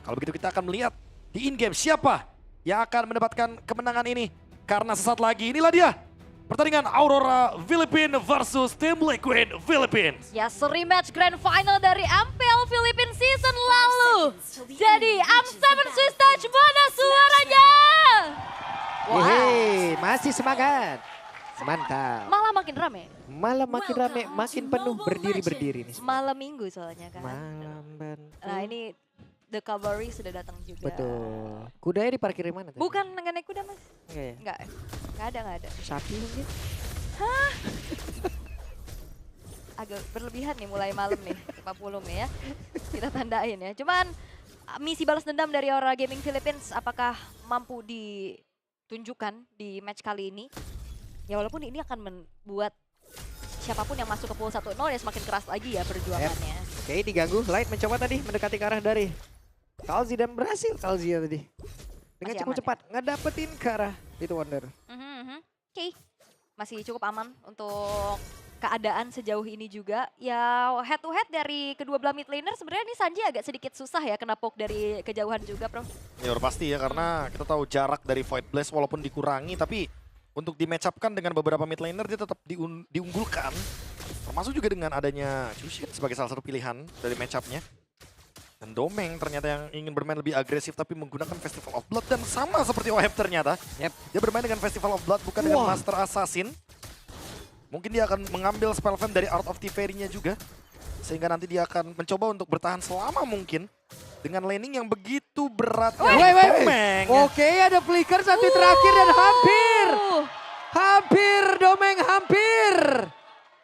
Kalau begitu kita akan melihat di in-game siapa yang akan mendapatkan kemenangan ini. Karena sesaat lagi inilah dia. Pertandingan Aurora Philippines versus Team Liquid Philippines. Ya, rematch grand final dari MPL Philippines season lalu. Jadi, I'm7 Swiss Touch, mana suaranya? Hehe, masih semangat. Mantap. Malah makin rame. Malam makin rame, makin penuh berdiri-berdiri nih. Malam minggu soalnya kan. Malam bantu. Nah, ini The Cavalry sudah datang juga. Betul. Kudanya diparkir di mana tadi? Bukan nggak naik kuda, Mas. Enggak ya? Nggak ada. Sapi mungkin? Agak berlebihan nih mulai malam nih, 40 nih ya. Kita tandain ya. Cuman misi balas dendam dari Aurora Gaming Philippines apakah mampu ditunjukkan di match kali ini? Ya walaupun ini akan membuat siapapun yang masuk ke pool 1-0 ya semakin keras lagi ya perjuangannya. Oke, diganggu. Light mencoba tadi mendekati ke arah dari Kalzi dan berhasil Kalzi ya tadi. Dengan Masih cukup aman cepat ngedapetin ke arah itu Wonder. Oke, masih cukup aman untuk keadaan sejauh ini juga. Ya head to head dari kedua belah mid laner sebenarnya ini Sanji agak sedikit susah ya kena poke dari kejauhan juga, Bro. Ya udah pasti ya, karena kita tahu jarak dari Void Blast walaupun dikurangi, tapi untuk di match up kan dengan beberapa mid laner dia tetap diunggulkan. Termasuk juga dengan adanya Chushin sebagai salah satu pilihan dari match up-nya. Dan Domeng ternyata yang ingin bermain lebih agresif tapi menggunakan Festival of Blood. Dan sama seperti Oheb ternyata. Dia bermain dengan Festival of Blood bukan dengan Master Assassin. Mungkin dia akan mengambil spell fan dari Art of Tiferi-nya juga. Sehingga nanti dia akan mencoba untuk bertahan selama mungkin. Dengan laning yang begitu berat. Domeng. Oke, ada flicker satu terakhir dan hampir. Hampir Domeng, hampir.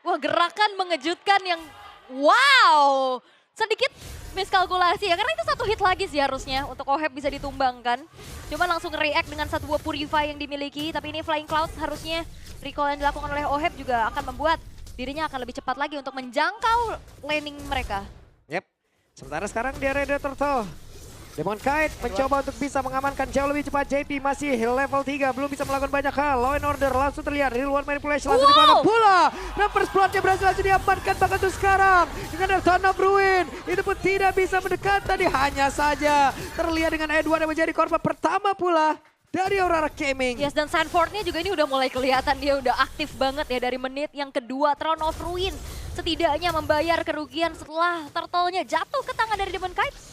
Wah, gerakan mengejutkan yang wow. Sedikit miskalkulasi ya, karena itu satu hit lagi sih harusnya untuk Oheb bisa ditumbangkan. Cuma langsung react dengan satu buah Purify yang dimiliki, tapi ini Flying Cloud harusnya recall yang dilakukan oleh Oheb juga akan membuat dirinya akan lebih cepat lagi untuk menjangkau laning mereka. Yep. Sementara sekarang di area Turtle. Demon Kite mencoba untuk bisa mengamankan jauh lebih cepat. JP masih level 3, belum bisa melakukan banyak hal. Law and Order langsung terlihat, real world manipulation langsung dipakai pula. Numbers Bloodnya berhasil langsung diamankan bahkan tuh sekarang. Dengan Ton of Ruin, itu pun tidak bisa mendekat tadi. Hanya saja terlihat dengan Edward yang menjadi korban pertama pula dari Aurora Gaming. Yes, dan Sanford-nya juga ini udah mulai kelihatan dia udah aktif banget ya dari menit yang kedua. Throne of Ruin setidaknya membayar kerugian setelah turtle-nya jatuh ke tangan dari Demon Kite.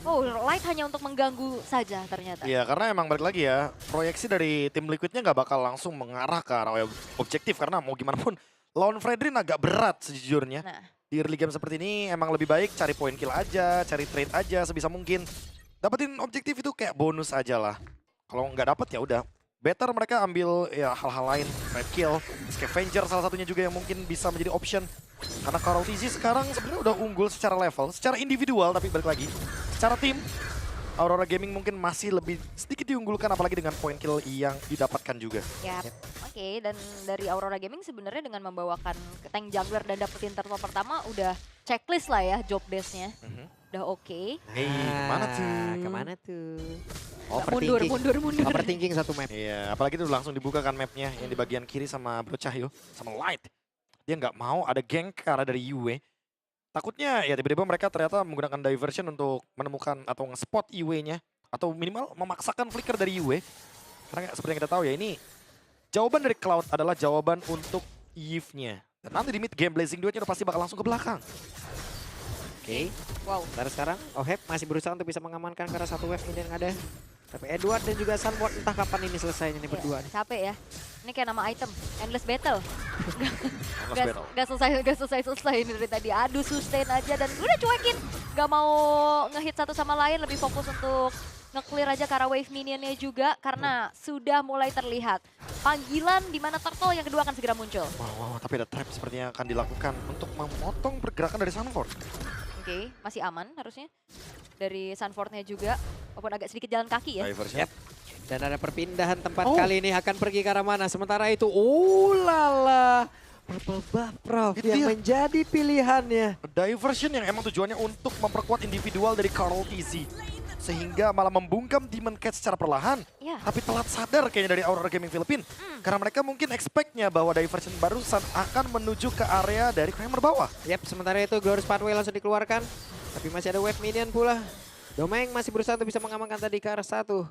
Oh, Light hanya untuk mengganggu saja ternyata. Iya, karena emang balik lagi ya, proyeksi dari tim Liquidnya nggak bakal langsung mengarah ke arah objektif. Karena mau gimana pun, lawan Fredrin agak berat sejujurnya. Nah. Di early game seperti ini emang lebih baik cari point kill aja, cari trade aja sebisa mungkin. Dapetin objektif itu kayak bonus aja lah. Kalau nggak dapet ya udah. Better mereka ambil ya hal-hal lain, red kill, scavenger salah satunya juga yang mungkin bisa menjadi option. Karena Karol TZ sekarang sebenarnya udah unggul secara level, secara individual tapi balik lagi. Secara tim, Aurora Gaming mungkin masih lebih sedikit diunggulkan apalagi dengan point kill yang didapatkan juga. Yap. Oke, dan dari Aurora Gaming sebenarnya dengan membawakan tank jungler dan dapetin turtle pertama udah checklist lah ya job desk-nya. Udah oke. Hey, kemana tuh? Kemana tuh? Mundur. Overthinking satu map. Iya, apalagi itu langsung dibuka kan mapnya yang di bagian kiri sama Bro Cahyo, sama Light. Dia nggak mau ada geng ke arah dari Yue. Takutnya ya tiba-tiba mereka ternyata menggunakan diversion untuk menemukan atau nge-spot Yue-nya. Atau minimal memaksakan flicker dari Yue. Karena seperti yang kita tahu ya ini, jawaban dari Cloud adalah jawaban untuk Eve-nya. Dan nanti di mid game Blazing Duet-nya udah pasti bakal langsung ke belakang. Oke. Wow. Sekarang Oheb masih berusaha untuk bisa mengamankan karena satu wave ini yang ada. Tapi Edward dan juga Sunward entah kapan ini selesainya nih berdua nih. Capek ya. Ini kayak nama item, Endless Battle. Battle. Gak selesai ini dari tadi. Aduh, sustain aja dan udah cuekin. Gak mau ngehit satu sama lain, lebih fokus untuk nge-clear aja ke arah wave minionnya juga. Karena sudah mulai terlihat panggilan di mana turtle yang kedua akan segera muncul. Wow, tapi ada trap sepertinya akan dilakukan untuk memotong pergerakan dari Sunford. Oke, masih aman harusnya. Dari Sunford-nya juga, walaupun agak sedikit jalan kaki ya. Diversion. Dan ada perpindahan tempat kali ini akan pergi ke arah mana. Sementara itu, ulala. Purple Buff Prof Itu yang dia. menjadi pilihannya. Diversion yang emang tujuannya untuk memperkuat individual dari Karol TZ. Sehingga malah membungkam Demon Cat secara perlahan. Ya. Tapi telat sadar kayaknya dari Aurora Gaming Philippines. Karena mereka mungkin expect-nya bahwa diversion barusan akan menuju ke area dari Kramer bawah. Yap, sementara itu Glorious Pathway langsung dikeluarkan. Tapi masih ada wave minion pula. Domeng masih berusaha untuk bisa mengamankan tadi ke arah satu.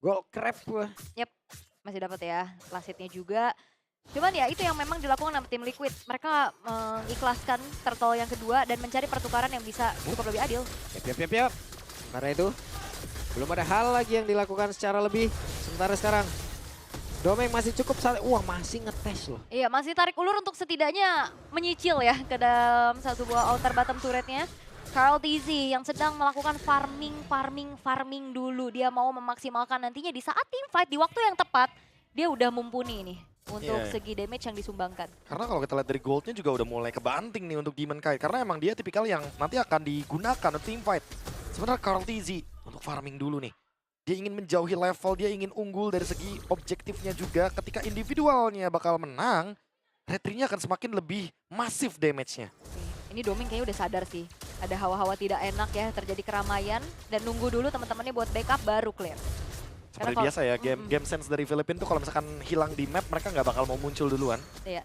Gol crab. Masih dapat ya, lasitnya juga. Cuman ya itu yang memang dilakukan sama tim Liquid. Mereka mengikhlaskan turtle yang kedua dan mencari pertukaran yang bisa cukup lebih adil. Yap. Karena itu belum ada hal lagi yang dilakukan secara lebih. Sementara sekarang Domeng masih cukup wah masih ngetes loh. Iya, masih tarik ulur untuk setidaknya menyicil ya ke dalam satu buah outer bottom turretnya. Karl TZ yang sedang melakukan farming dulu. Dia mau memaksimalkan nantinya di saat team fight di waktu yang tepat. Dia udah mumpuni nih untuk segi damage yang disumbangkan. Karena kalau kita lihat dari goldnya juga udah mulai kebanting nih untuk Demon Kite. Karena emang dia tipikal yang nanti akan digunakan untuk team fight. Sebenarnya Karl TZ untuk farming dulu nih. Dia ingin menjauhi level, dia ingin unggul dari segi objektifnya juga. Ketika individualnya bakal menang, retry-nya akan semakin lebih masif damage-nya. Ini Doming kayaknya udah sadar sih. Ada hawa-hawa tidak enak ya, terjadi keramaian. Dan nunggu dulu teman-temannya buat backup baru clear. Seperti biasa ya, game sense dari Filipina tuh kalau misalkan hilang di map, mereka nggak bakal mau muncul duluan. Iya.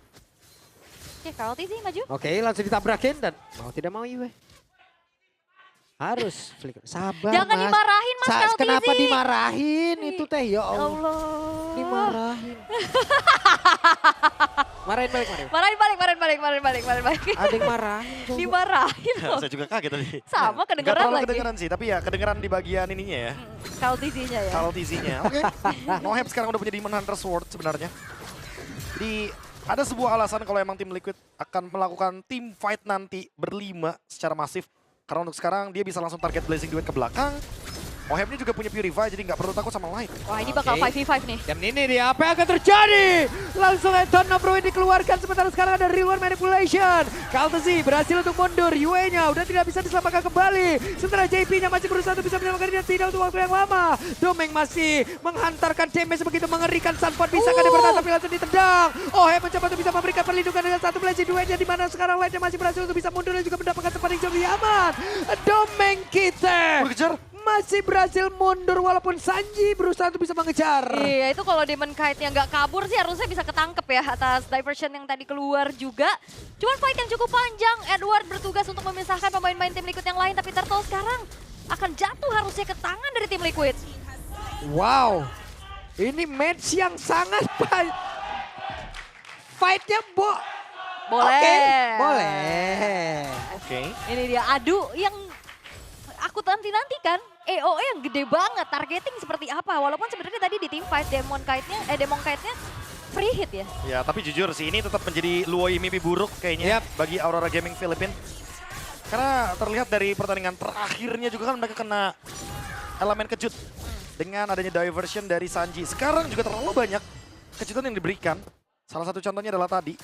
Oke, Karl TZ maju. Oke, langsung ditabrakin dan mau tidak mau Yue. Harus flicker. Sabar, Jangan Mas. dimarahin Mas Karl TZ. Kenapa dimarahin itu teh? Ya Allah. Allah. Dimarahin. Marahin balik. Marahin balik. Ada yang marahin. coba. Dimarahin loh. Saya juga kaget tadi. Sama Nggak kedengeran terlalu lagi. kedengeran sih, tapi ya kedengeran di bagian ininya ya. Karl TZ-nya ya. Karl TZ-nya. Oke. Noheb sekarang udah punya Demon Hunter Sword sebenarnya. Jadi ada sebuah alasan kalau emang tim Liquid akan melakukan team fight nanti berlima secara masif. Karena untuk sekarang dia bisa langsung target Blazing Duet ke belakang. Nohebnya juga punya Purify, jadi nggak perlu takut sama Light. Wah ini bakal 5v5 nih. Dan ini dia, apa yang akan terjadi? Langsung Anton Nobruin dikeluarkan, sementara sekarang ada Real World Manipulation. Kaltesi berhasil untuk mundur, Yue-nya udah tidak bisa diselamatkan kembali. Sementara JP-nya masih berusaha untuk bisa menyelamatkan dia, tidak untuk waktu yang lama. Domeng masih menghantarkan damage begitu mengerikan. Sunford bisa kan bertahan tapi langsung ditendang. Ohe mencoba untuk bisa memberikan perlindungan dengan satu Blazing Duet-nya, di mana sekarang Light-nya masih berhasil untuk bisa mundur dan juga mendapatkan tempat yang jauh lebih aman. Domeng kita Kejar. masih berhasil mundur walaupun Sanji berusaha untuk bisa mengejar. Iya itu kalau Demon Kite-nya nggak kabur sih harusnya bisa ketangkep ya atas diversion yang tadi keluar juga. Cuman fight yang cukup panjang, Edward bertugas untuk memisahkan pemain-pemain tim Liquid yang lain. Tapi Turtle sekarang akan jatuh harusnya ke tangan dari tim Liquid. Wow, ini match yang sangat fightnya Boleh. Oke, boleh. Oke. Ini dia adu yang aku nanti-nantikan. EOE yang gede banget, targeting seperti apa. Walaupun sebenarnya tadi di team fight Demon Kite-nya free hit ya. Ya, tapi jujur sih ini tetap menjadi luoi mimpi buruk kayaknya bagi Aurora Gaming Philippines. Karena terlihat dari pertandingan terakhirnya juga kan mereka kena elemen kejut. Dengan adanya diversion dari Sanji. Sekarang juga terlalu banyak kejutan yang diberikan. Salah satu contohnya adalah tadi.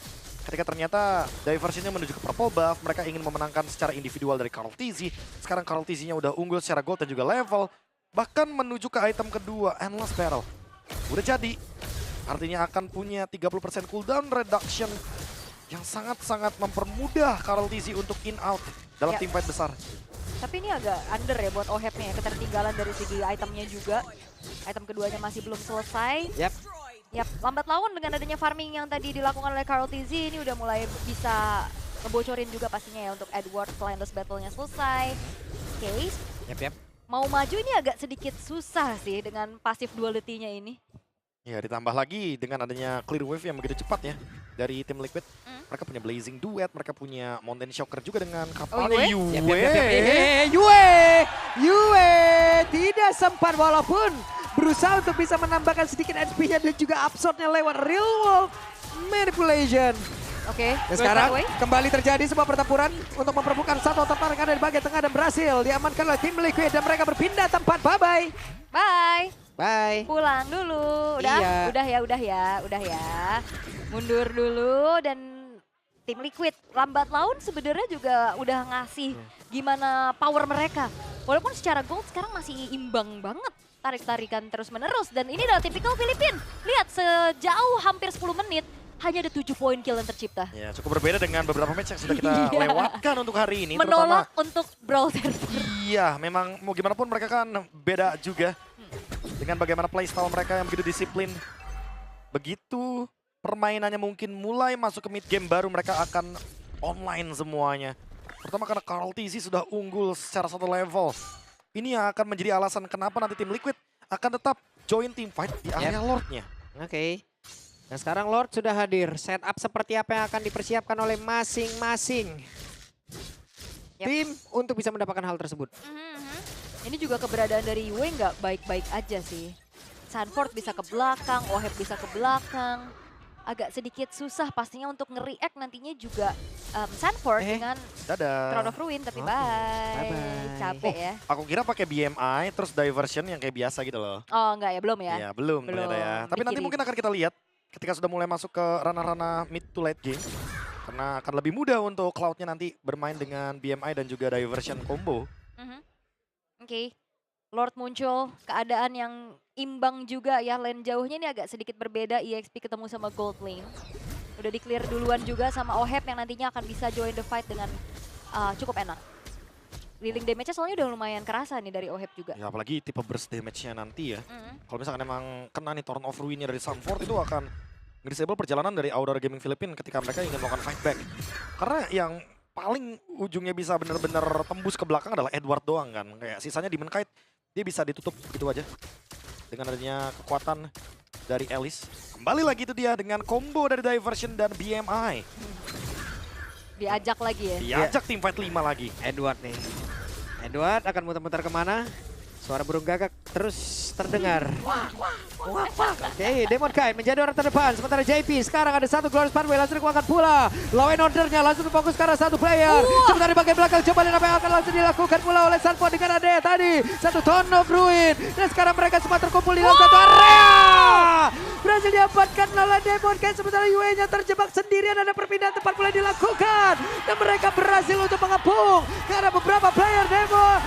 Ketika ternyata diversionnya menuju ke purple buff, mereka ingin memenangkan secara individual dari Karl TZ. Sekarang Karl TZ-nya udah unggul secara gold dan juga level. Bahkan menuju ke item kedua, Endless Battle. Udah jadi. Artinya akan punya 30% cooldown reduction yang sangat-sangat mempermudah Karl TZ untuk in-out dalam team fight besar. Tapi ini agak under ya buat Oheb nih ya, ketertinggalan dari segi itemnya juga. Item keduanya masih belum selesai. Yap, lambat laun dengan adanya farming yang tadi dilakukan oleh Karl TZ ini udah mulai bisa ngebocorin juga pastinya ya untuk Edward Endless Battle-nya selesai. Oke, mau maju ini agak sedikit susah sih dengan pasif duality-nya ini. Ya, ditambah lagi dengan adanya clear wave yang begitu cepat ya dari tim Liquid. Mereka punya Blazing Duet, mereka punya Mountain Shocker juga dengan kapalnya Yue tidak sempat walaupun berusaha untuk bisa menambahkan sedikit HP-nya dan juga absorbnya lewat Real World Manipulation. Oke, Dan sekarang kembali terjadi sebuah pertempuran untuk memperebutkan satu tempat yang ada di bagian tengah dan berhasil diamankan oleh tim Liquid dan mereka berpindah tempat. Bye-bye. Bye. Bye. Pulang dulu. Udah ya. Mundur dulu dan tim Liquid lambat laun sebenarnya juga udah ngasih gimana power mereka. Walaupun secara gold sekarang masih imbang banget. Tarik-tarikan terus-menerus dan ini adalah tipikal Filipina. Lihat sejauh hampir 10 menit hanya ada 7 poin kill yang tercipta. Ya, cukup berbeda dengan beberapa match yang sudah kita lewatkan untuk hari ini. Menolak untuk Brawl Server. Iya, memang mau gimana pun mereka kan beda juga. Dengan bagaimana playstyle mereka yang begitu disiplin. Begitu permainannya mungkin mulai masuk ke mid game baru mereka akan online semuanya. Pertama karena Karl TZ sudah unggul secara satu level. ini yang akan menjadi alasan kenapa nanti tim Liquid akan tetap join team fight di area Lord-nya. Oke. Dan sekarang Lord sudah hadir. Setup seperti apa yang akan dipersiapkan oleh masing-masing tim untuk bisa mendapatkan hal tersebut. Ini juga keberadaan dari Yue nggak baik-baik aja sih. Sanford bisa ke belakang, Oheb bisa ke belakang. Agak sedikit susah pastinya untuk nge-react nantinya juga Sanford dengan Dadah. Throne of Ruin, tapi Oke. bye. Bye-bye. Capek ya. Aku kira pakai BMI terus diversion yang kayak biasa gitu loh. Oh enggak ya, belum ya? Ya, belum ternyata ya. Tapi nanti Dikirim. mungkin akan kita lihat ketika sudah mulai masuk ke ranah-ranah mid to late game. Karena akan lebih mudah untuk Cloud-nya nanti bermain dengan BMI dan juga diversion combo. Oke. Lord muncul, keadaan yang imbang juga ya. Lane jauhnya ini agak sedikit berbeda, EXP ketemu sama Gold Lane. Udah di-clear duluan juga sama Oheb yang nantinya akan bisa join the fight dengan cukup enak. Dealing damage-nya soalnya udah lumayan kerasa nih dari Oheb juga. Ya apalagi tipe burst damage-nya nanti ya. Kalau misalkan emang kena nih Torn of Ruin-nya dari Sanford itu akan nge-disable perjalanan dari Aurora Gaming Philippines ketika mereka ingin melakukan fight back. Karena yang paling ujungnya bisa benar-benar tembus ke belakang adalah Edward doang kan. Kayak sisanya Demon Kite dia bisa ditutup gitu aja. Dengan adanya kekuatan dari Alice. Kembali lagi itu dia dengan combo dari Diversion dan BMI. Diajak lagi ya. Diajak tim fight 5 lagi. Edward nih. Edward akan muter-muter kemana? Suara burung gagak terus terdengar. Oke, Demon Kite menjadi orang terdepan. Sementara JP sekarang ada satu Glorious Pathway langsung dikeluarkan pula. Law and Order-nya langsung fokus ke arah satu player. Sementara di bagian belakang coba lihat apa yang akan langsung dilakukan pula oleh Sanford dengan adanya tadi. Satu Torn of Ruin. Dan sekarang mereka semua terkumpul di dalam satu area. Berhasil diamankan oleh Demon Kite. Sementara UE-nya terjebak sendirian. Ada perpindahan tempat mulai dilakukan. Dan mereka berhasil untuk mengepung. Karena beberapa player Demon.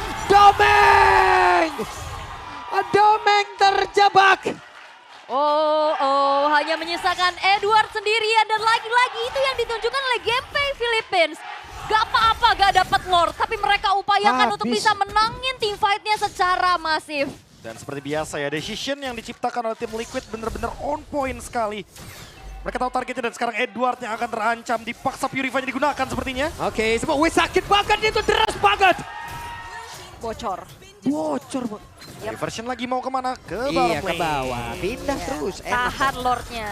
Domeng terjebak. Oh, hanya menyisakan Edward sendirian dan lagi-lagi itu yang ditunjukkan oleh Gameplay Philippines. Gak apa-apa gak dapat Lord, tapi mereka upayakan untuk bisa menangin team fight-nya secara masif. Dan seperti biasa ya, decision yang diciptakan oleh tim Liquid bener-bener on point sekali. Mereka tahu targetnya dan sekarang Edward yang akan terancam, dipaksa Purify-nya digunakan sepertinya. Oke, semua sakit banget itu, deras banget. Bocor. Bocor. Diversion lagi mau kemana? Ke bawah. Iya, ke bawah. Pindah Iya. terus. Tahan Lordnya.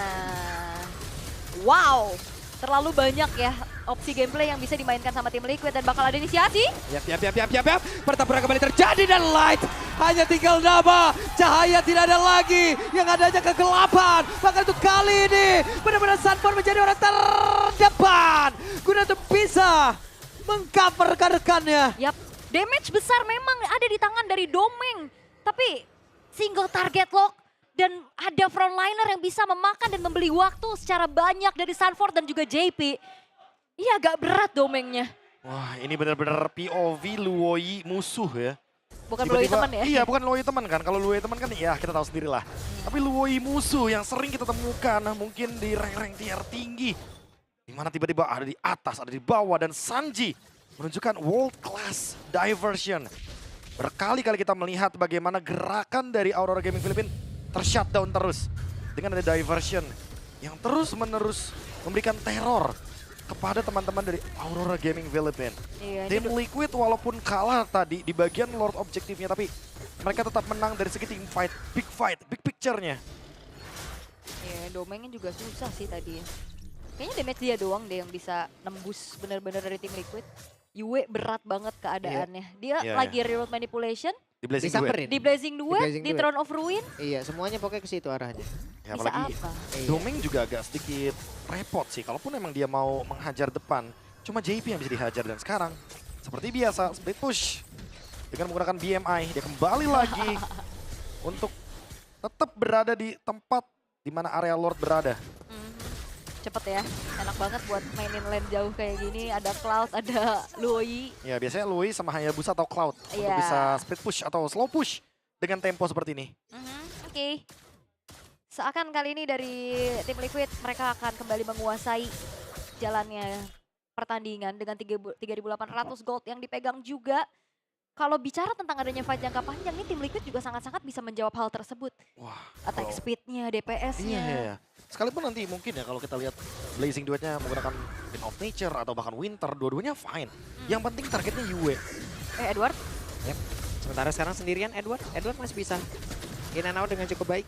Wow, terlalu banyak ya opsi gameplay yang bisa dimainkan sama tim Liquid dan bakal ada inisiasi. Yap. Pertempuran kembali terjadi dan Light hanya tinggal nama. Cahaya tidak ada lagi. Yang adanya kegelapan. Bahkan untuk kali ini benar-benar Sanford menjadi orang terdepan. Guna untuk bisa mengcover rekan-rekannya. Yap, damage besar memang ada di tangan dari Domeng. Tapi single target lock dan ada frontliner yang bisa memakan dan membeli waktu secara banyak dari Sanford dan juga JP. Iya agak berat Domengnya. Wah, ini benar-benar POV Luoi musuh ya. Bukan Luoi teman ya? Iya, bukan Luoi teman kan. Kalau Luoi teman kan ya kita tahu sendiri lah. Tapi Luoi musuh yang sering kita temukan mungkin di rank-rank tier tinggi. Dimana tiba-tiba ada di atas, ada di bawah. Dan Sanji menunjukkan world class diversion. Berkali-kali kita melihat bagaimana gerakan dari Aurora Gaming Philippines tershutdown terus. Dengan ada diversion yang terus-menerus memberikan teror kepada teman-teman dari Aurora Gaming Philippines. Iya, Tim Liquid walaupun kalah tadi di bagian Lord objektifnya, tapi mereka tetap menang dari segi team fight, big picture-nya. Iya, Domengnya juga susah sih tadi. Kayaknya damage dia doang deh yang bisa nembus benar-benar dari tim Liquid. Yue berat banget keadaannya. Dia Iya, lagi reroute manipulation, Di Blazing Disamperin. di Blazing Duet, Blazing di Duet. Throne of Ruin. Iya, semuanya pokoknya ke situ arahnya. Ya, Bisa apalagi apa? Iya. Domeng juga agak sedikit repot sih. Kalaupun emang dia mau menghajar depan, cuma JP yang bisa dihajar. Dan sekarang, seperti biasa, split push. Dengan menggunakan BMI, dia kembali lagi untuk tetap berada di tempat di mana area Lord berada. Cepet ya, enak banget buat mainin lane jauh kayak gini. Ada Cloud, ada Luoi. Ya biasanya Lui sama Hayabusa atau Cloud untuk Iya. bisa split push atau slow push dengan tempo seperti ini. Oke. Seakan kali ini dari tim Liquid mereka akan kembali menguasai jalannya pertandingan dengan 3.800 gold yang dipegang juga. Kalau bicara tentang adanya fight jangka panjang, ini tim Liquid juga sangat-sangat bisa menjawab hal tersebut. Wah, Attack kalau- speed-nya, DPS-nya. Iya. Sekalipun nanti mungkin ya kalau kita lihat Blazing duetnya menggunakan Wind of Nature atau bahkan Winter, dua-duanya fine. Yang penting targetnya Yue. Edward? Sementara sekarang sendirian Edward masih bisa in and out dengan cukup baik.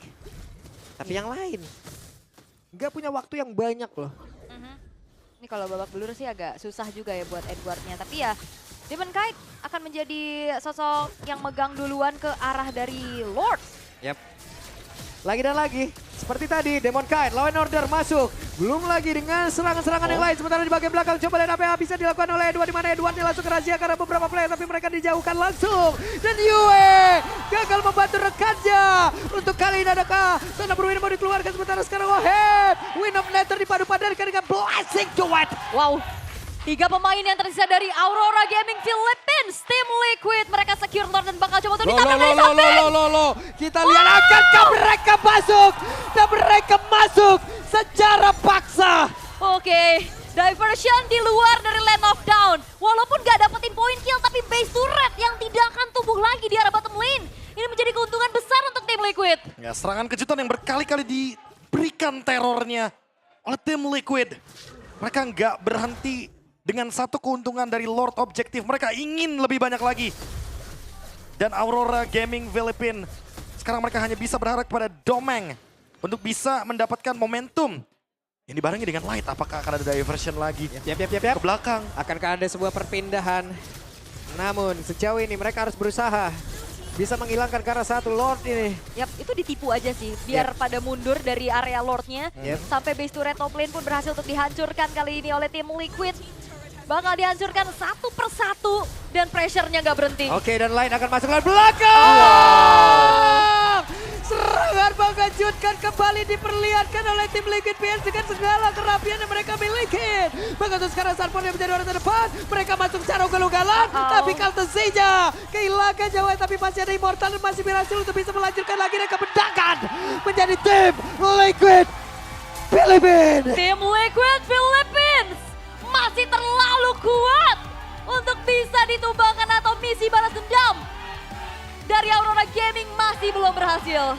Tapi yang lain nggak punya waktu yang banyak loh. Ini kalau babak belur sih agak susah juga ya buat Edwardnya. Tapi ya Demon Kite akan menjadi sosok yang megang duluan ke arah dari Lord. Yap. Lagi dan lagi, seperti tadi Demon Kite, Law and Order masuk. Belum lagi dengan serangan-serangan yang lain. Sementara di bagian belakang coba lihat apa yang bisa dilakukan oleh Edward. Di mana Edward langsung ke rahasia karena beberapa player. Tapi mereka dijauhkan langsung. Dan Yue gagal membantu rekannya. Untuk kali ini adakah Sana Berwin mau dikeluarkan. Sementara sekarang Wahid. Wind of Nether dipadu-padankan dengan Blessing Duet. Wow. 3 pemain yang tersisa dari Aurora Gaming Philippines. Team Liquid. Mereka secure Lord dan bakal coba untuk ditambah dari samping. Kita lihat akankah mereka masuk. Dan mereka masuk secara paksa. Oke. Diversion di luar dari Land of Down. Walaupun gak dapetin poin kill, tapi base turret yang tidak akan tumbuh lagi di arah bottom lane. Ini menjadi keuntungan besar untuk Team Liquid. Ya, serangan kejutan yang berkali-kali diberikan terornya oleh Team Liquid. Mereka nggak berhenti dengan satu keuntungan dari Lord Objektif. Mereka ingin lebih banyak lagi. Dan Aurora Gaming Philippines, sekarang mereka hanya bisa berharap kepada Domeng untuk bisa mendapatkan momentum. Ini dibarengi dengan Light, apakah akan ada diversion lagi Yap. ke belakang? Akankah ada sebuah perpindahan? Namun sejauh ini mereka harus berusaha bisa menghilangkan ke arah satu Lord ini. Yap, itu ditipu aja sih. Biar pada mundur dari area Lordnya. Sampai base turret top lane pun berhasil untuk dihancurkan kali ini oleh Team Liquid. Bakal dihancurkan satu persatu dan pressure-nya nggak berhenti. Oke, dan Light akan masuk ke belakang. Serangan mengejutkan kembali diperlihatkan oleh Tim Liquid PS dengan segala kerapian yang mereka miliki. Begitu sekarang Sarpon yang menjadi orang terdepan. Mereka masuk secara ugal-ugalan. Tapi Kaltesinya kehilangan jauh. Tapi masih ada Immortal dan masih berhasil untuk bisa melanjutkan lagi dan kemenangan menjadi Tim Liquid Philippines. Tim Liquid Philippines masih terlalu kuat untuk bisa ditumbangkan atau misi balas dendam dari Aurora Gaming masih belum berhasil.